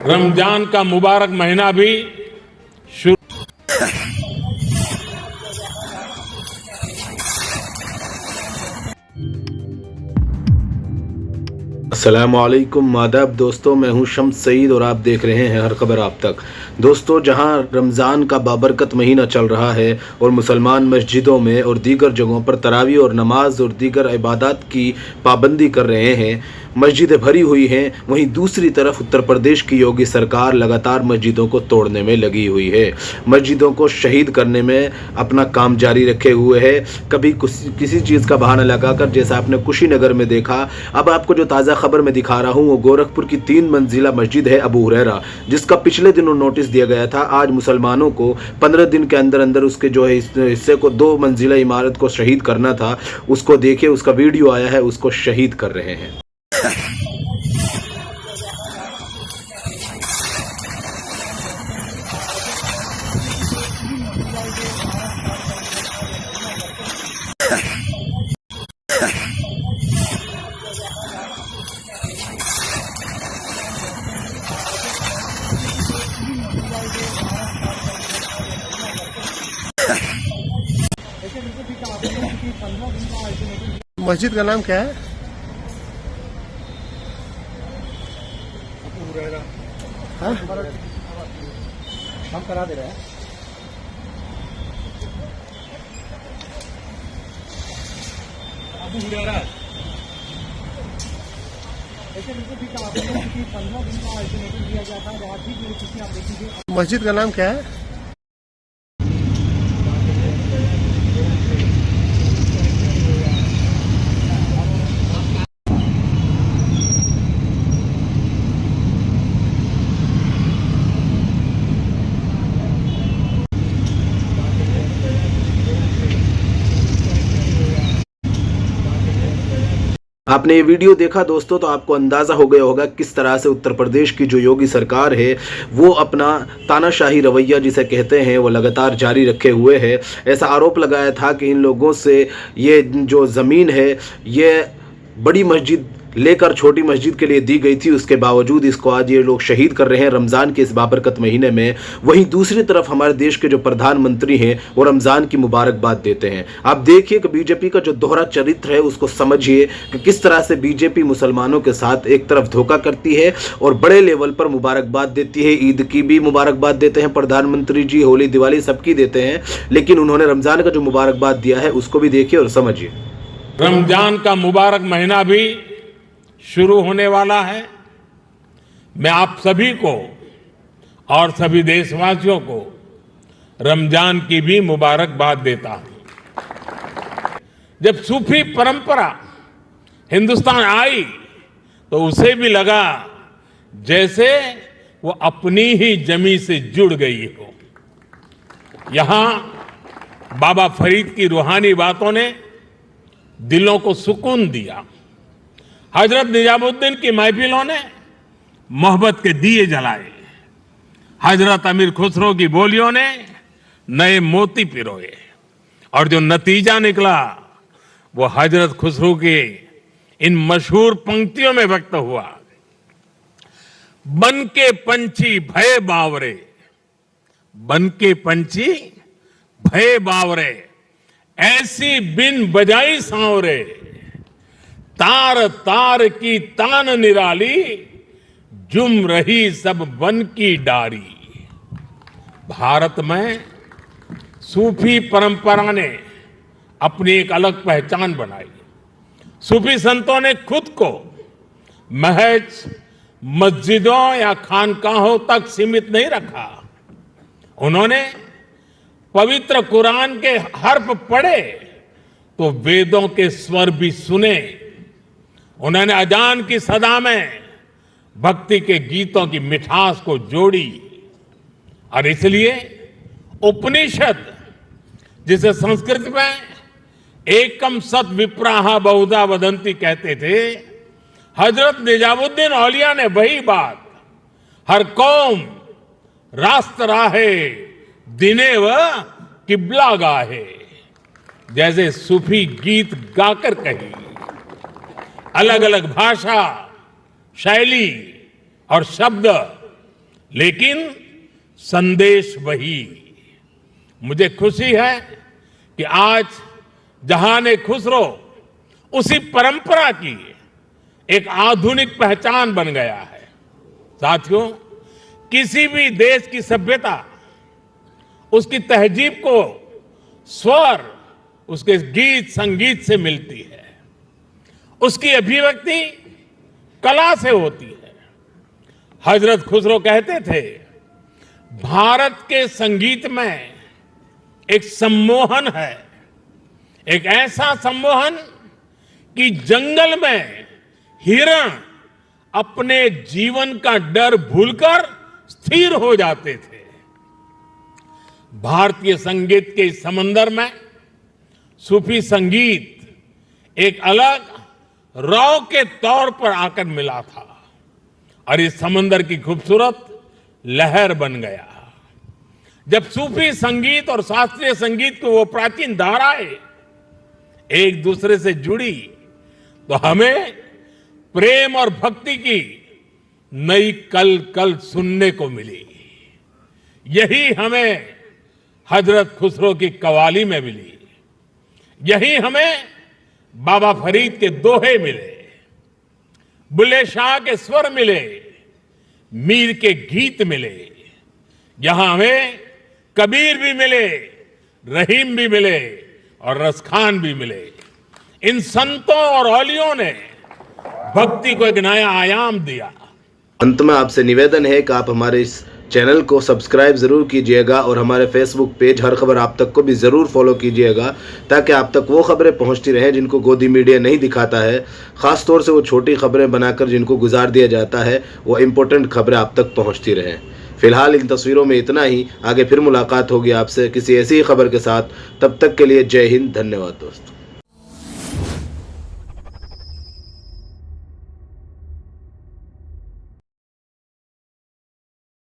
रमजान का मुबारक महीना भी शुरू। अस्सलामुअलैकुम आदाब दोस्तों, मैं हूं शम्स सईद और आप देख रहे हैं हर खबर आप तक। दोस्तों, जहां रमज़ान का बाबरकत महीना चल रहा है और मुसलमान मस्जिदों में और दीगर जगहों पर तरावी और नमाज और दीगर इबादत की पाबंदी कर रहे हैं, मस्जिदें भरी हुई हैं, वहीं दूसरी तरफ उत्तर प्रदेश की योगी सरकार लगातार मस्जिदों को तोड़ने में लगी हुई है। मस्जिदों को शहीद करने में अपना काम जारी रखे हुए है। कभी किसी चीज़ का बहाना लगाकर, जैसा आपने कुशीनगर में देखा। अब आपको जो ताज़ा खबर मैं दिखा रहा हूँ वो गोरखपुर की 3 मंजिला मस्जिद है अबू हुरैरा, जिसका पिछले दिनों नोटिस दिया गया था। आज मुसलमानों को 15 दिन के अंदर अंदर उसके जो है हिस्से को 2 मंजिला इमारत को शहीद करना था। उसको देखिए, उसका वीडियो आया है, उसको शहीद कर रहे हैं। मस्जिद का नाम क्या है? हाँ? हम करा दे रहे हैं। अबू हुरैरा ऐसे बिल्कुल ठीक है। 15 दिन का अल्टरनेटिव दिया गया था। आज भी किसी आप देखिए। मस्जिद का नाम क्या है? आपने ये वीडियो देखा दोस्तों, तो आपको अंदाज़ा हो गया होगा किस तरह से उत्तर प्रदेश की जो योगी सरकार है वो अपना तानाशाही रवैया जिसे कहते हैं वो लगातार जारी रखे हुए है। ऐसा आरोप लगाया था कि इन लोगों से ये जो ज़मीन है ये बड़ी मस्जिद लेकर छोटी मस्जिद के लिए दी गई थी, उसके बावजूद इसको आज ये लोग शहीद कर रहे हैं रमज़ान के इस बाबरकत महीने में। वहीं दूसरी तरफ हमारे देश के जो प्रधानमंत्री हैं वो रमज़ान की मुबारकबाद देते हैं। आप देखिए कि बीजेपी का जो दोहरा चरित्र है उसको समझिए कि किस तरह से बीजेपी मुसलमानों के साथ एक तरफ धोखा करती है और बड़े लेवल पर मुबारकबाद देती है। ईद की भी मुबारकबाद देते हैं प्रधानमंत्री जी, होली दिवाली सबकी देते हैं, लेकिन उन्होंने रमज़ान का जो मुबारकबाद दिया है उसको भी देखिए और समझिए। रमजान का मुबारक महीना भी शुरू होने वाला है। मैं आप सभी को और सभी देशवासियों को रमजान की भी मुबारकबाद देता हूं। जब सूफी परंपरा हिंदुस्तान आई तो उसे भी लगा जैसे वो अपनी ही जमी से जुड़ गई हो। यहां बाबा फरीद की रूहानी बातों ने दिलों को सुकून दिया। हजरत निजामुद्दीन की महफिलों ने मोहब्बत के दिए जलाए। हजरत अमीर खुसरो की बोलियों ने नए मोती पिरोए और जो नतीजा निकला वो हजरत खुसरो के इन मशहूर पंक्तियों में व्यक्त हुआ। बन के पंछी भय बावरे, बन के पंछी भय बावरे, ऐसी बिन बजाई सांवरे, तार तार की तान निराली, जुम रही सब वन की डारी। भारत में सूफी परंपरा ने अपनी एक अलग पहचान बनाई। सूफी संतों ने खुद को महज मस्जिदों या खानकाहों तक सीमित नहीं रखा। उन्होंने पवित्र कुरान के हर्फ पढ़े तो वेदों के स्वर भी सुने। उन्होंने अजान की सदा में भक्ति के गीतों की मिठास को जोड़ी और इसलिए उपनिषद, जिसे संस्कृत में एकम सत विप्राहा बहुधा वदंती कहते थे, हजरत निजामुद्दीन औलिया ने वही बात हर कौम रास्त राहे दिने व किबला गाहे जैसे सूफी गीत गाकर कही। अलग अलग भाषा, शैली और शब्द लेकिन संदेश वही। मुझे खुशी है कि आज जहान खुसरो उसी परंपरा की एक आधुनिक पहचान बन गया है। साथियों, किसी भी देश की सभ्यता उसकी तहजीब को स्वर उसके गीत संगीत से मिलती है, उसकी अभिव्यक्ति कला से होती है। हजरत खुसरो कहते थे, भारत के संगीत में एक सम्मोहन है, एक ऐसा सम्मोहन कि जंगल में हिरण अपने जीवन का डर भूलकर स्थिर हो जाते थे। भारतीय संगीत के इस समंदर में सूफी संगीत एक अलग रौ के तौर पर आकर मिला था और इस समंदर की खूबसूरत लहर बन गया। जब सूफी संगीत और शास्त्रीय संगीत की वो प्राचीन धाराएं एक दूसरे से जुड़ी तो हमें प्रेम और भक्ति की नई कल सुनने को मिली। यही हमें हजरत खुसरो की कवाली में मिली, यही हमें बाबा फरीद के दोहे मिले, बुल्ले शाह के स्वर मिले, मीर के गीत मिले। यहां हमें कबीर भी मिले, रहीम भी मिले और रसखान भी मिले। इन संतों और औलियों ने भक्ति को एक नया आयाम दिया। अंत में आपसे निवेदन है कि आप हमारे इस चैनल को सब्सक्राइब ज़रूर कीजिएगा और हमारे फेसबुक पेज हर खबर आप तक को भी ज़रूर फॉलो कीजिएगा, ताकि आप तक वो खबरें पहुंचती रहें जिनको गोदी मीडिया नहीं दिखाता है। ख़ास तौर से वो छोटी खबरें बनाकर जिनको गुजार दिया जाता है, वो इम्पोर्टेंट खबरें आप तक पहुंचती रहें। फिलहाल इन तस्वीरों में इतना ही। आगे फिर मुलाकात होगी आपसे किसी ऐसी ही खबर के साथ। तब तक के लिए जय हिंद, धन्यवाद दोस्तों।